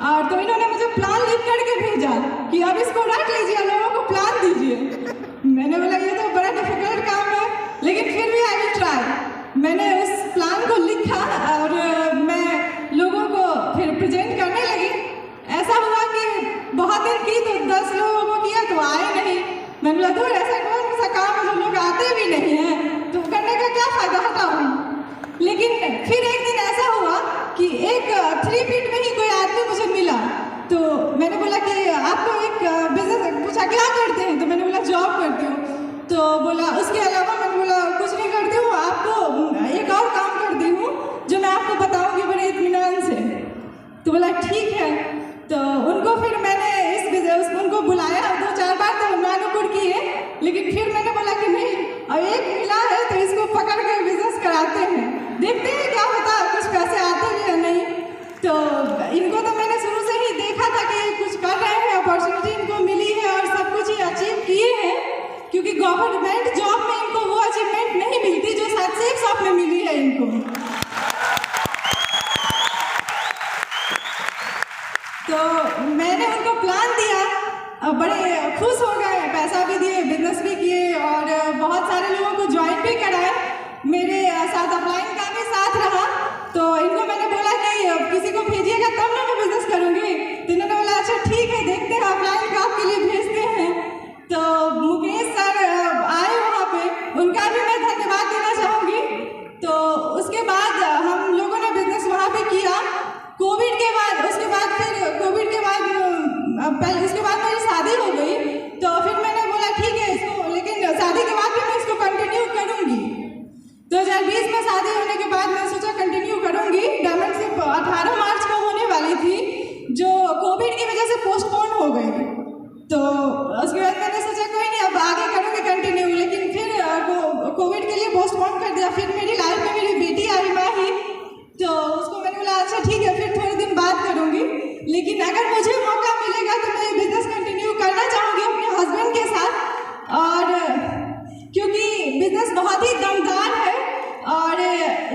और तो इन्होंने मुझे प्लान लिख करके भेजा कि अब इसको रख लीजिए, लोगों को प्लान दीजिए। मैंने बोला ये तो बड़ा डिफिकल्ट काम है, लेकिन फिर भी आई विल ट्राई। मैंने उस प्लान को लिखा और मैं लोगों को फिर प्रेजेंट करने लगी। ऐसा हुआ कि बहुत दिन की तो 10 लोगों को किया तो आए नहीं। मैंने बोला दूर ऐसा कौन सा काम है जो लोग आते भी नहीं हैं, तो करने का क्या फ़ायदा, हटाऊँ। लेकिन फिर एक दिन ऐसा हुआ कि एक 3 फीट में ही कोई आदमी मुझे मिला। तो मैंने बोला कि आप तो एक बिजनेस, पूछा क्या करते हैं, तो मैंने बोला जॉब करती हूँ। तो बोला उसके अलावा, मैंने बोला कुछ नहीं करती हूँ, आपको एक और काम करती हूँ जो मैं आपको बताऊँगी बड़े इत्मीनान से। तो बोला ठीक है। तो उनको फिर मैंने इस बिजनेस उनको बुलाया 2-4 बार, तो अनुकूल किए, लेकिन फिर मैंने बोला कि नहीं, अब एक मिला है तो इसको पकड़ के बिजनेस कराते हैं, देखते हैं क्या होता है, कुछ पैसे आते हैं या नहीं। तो इनको तो मैंने शुरू से ही देखा था कि कुछ कर रहे हैं, अपॉर्चुनिटी इनको मिली है और सब कुछ ही अचीव किए हैं, क्योंकि गवर्नमेंट जॉब में इनको वो अचीवमेंट नहीं मिलती जो शायद सेफ शॉप में मिली है इनको। तो मैंने उनको प्लान दिया, बड़े खुश हो गए, पैसा भी दिए, बिजनेस भी किए और बहुत सारे लोगों को ज्वाइन भी कराए। मेरे साथ अपलाइन का भी साथ रहा। तो इनको मैंने बोला कि किसी को भेजिएगा तब ना मैं बिजनेस करूँगी। तो इन्होंने बोला अच्छा ठीक है, देखते हैं, अपलाइन का आपके लिए भेजते हैं। तो मुकेश सर आए वहाँ पे, उनका भी मैं धन्यवाद देना चाहूँगी। तो उसके बाद हम लोगों ने बिजनेस वहाँ पे किया। कोविड के बाद, उसके बाद फिर कोविड के बाद पहले उसके बाद मेरी शादी हो गई। तो फिर मैंने बोला ठीक है इसको, लेकिन शादी के बाद भी मैं इसको कंटिन्यू करूँगी। 2020 में शादी होने के बाद मैं सोचा कंटिन्यू करूँगी। डायमंडशिप 18 मार्च को होने वाली थी, जो कोविड की वजह से पोस्टपोन हो गई। तो उसके बाद मैंने सोचा कोई नहीं, अब आगे करूँगी कंटिन्यू, लेकिन फिर कोविड के लिए पोस्टपोन कर दिया। फिर मेरी लाइफ में मेरी बेटी आई माही, तो उसको मैंने बोला अच्छा ठीक है, फिर थोड़े दिन बाद करूँगी, लेकिन अगर मुझे मौका मिलेगा तो मैं बिजनेस कंटिन्यू करना चाहूँगी अपने हस्बैंड के साथ। और क्योंकि बिजनेस बहुत ही दमदार है, और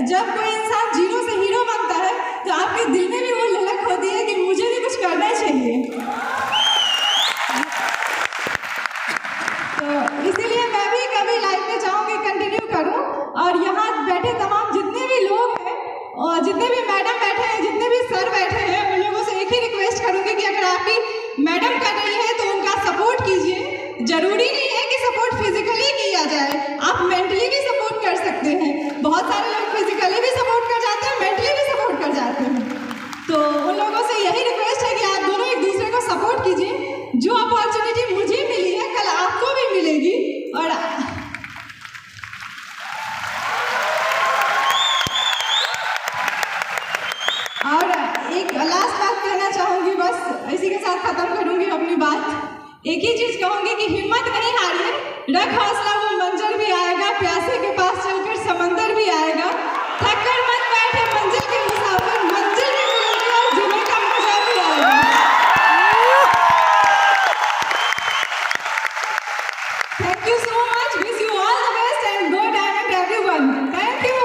जब कोई इंसान जीरो से हीरो बनता है तो आपके दिल में भी वो ललक होती है कि मुझे भी कुछ करना चाहिए। तो इसीलिए मैं भी कभी लाइफ में चाहूँगी कंटिन्यू करूँ। और यहाँ बैठे तमाम जितने भी लोग हैं और जितने भी मैडम बैठे हैं, जितने भी सर बैठे हैं, उन लोगों से एक ही रिक्वेस्ट करूँगी कि अगर आपकी मैडम कर रही है तो उनका सपोर्ट कीजिए। जरूरी नहीं है कि सपोर्ट फिजिकली किया जाए, आप मेंटली भी सपोर्ट कर सकते हैं। बहुत सारे लोग फिजिकली भी सपोर्ट कर जाते हैं, मेंटली भी सपोर्ट कर जाते हैं। तो उन लोगों से यही रिक्वेस्ट है कि आप दोनों एक दूसरे को सपोर्ट कीजिए। जो अपॉर्चुनिटी मुझे मिली है कल आपको भी मिलेगी। और एक लास्ट बात कहना चाहूँगी, बस इसी के साथ ख़त्म करूँगी अपनी बात। एक ही चीज़ कहूँगी कि हिम्मत नहीं हारिए, रख हौसला, वो मंजर भी आएगा, प्यासे के पास चलकर समंदर भी आएगा। थक कर मत बैठे मंजिल के मुसाफिर, मंजिल भी मिलेगी और जीने का मजा भी आएगा। Thank you so much, wish you all the best and go diamond everyone. Thank you.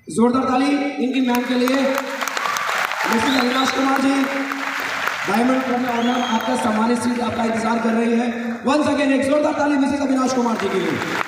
जोरदार ताली इनकी मैम के लिए। Mrs Avinash Kumar ji, diamond club में ऑनर आपका सम्मानित सीट आपका इंतजार कर रही है। वंस अगेन एक जोरदार ताली मिसेस अविनाश कुमार जी के लिए।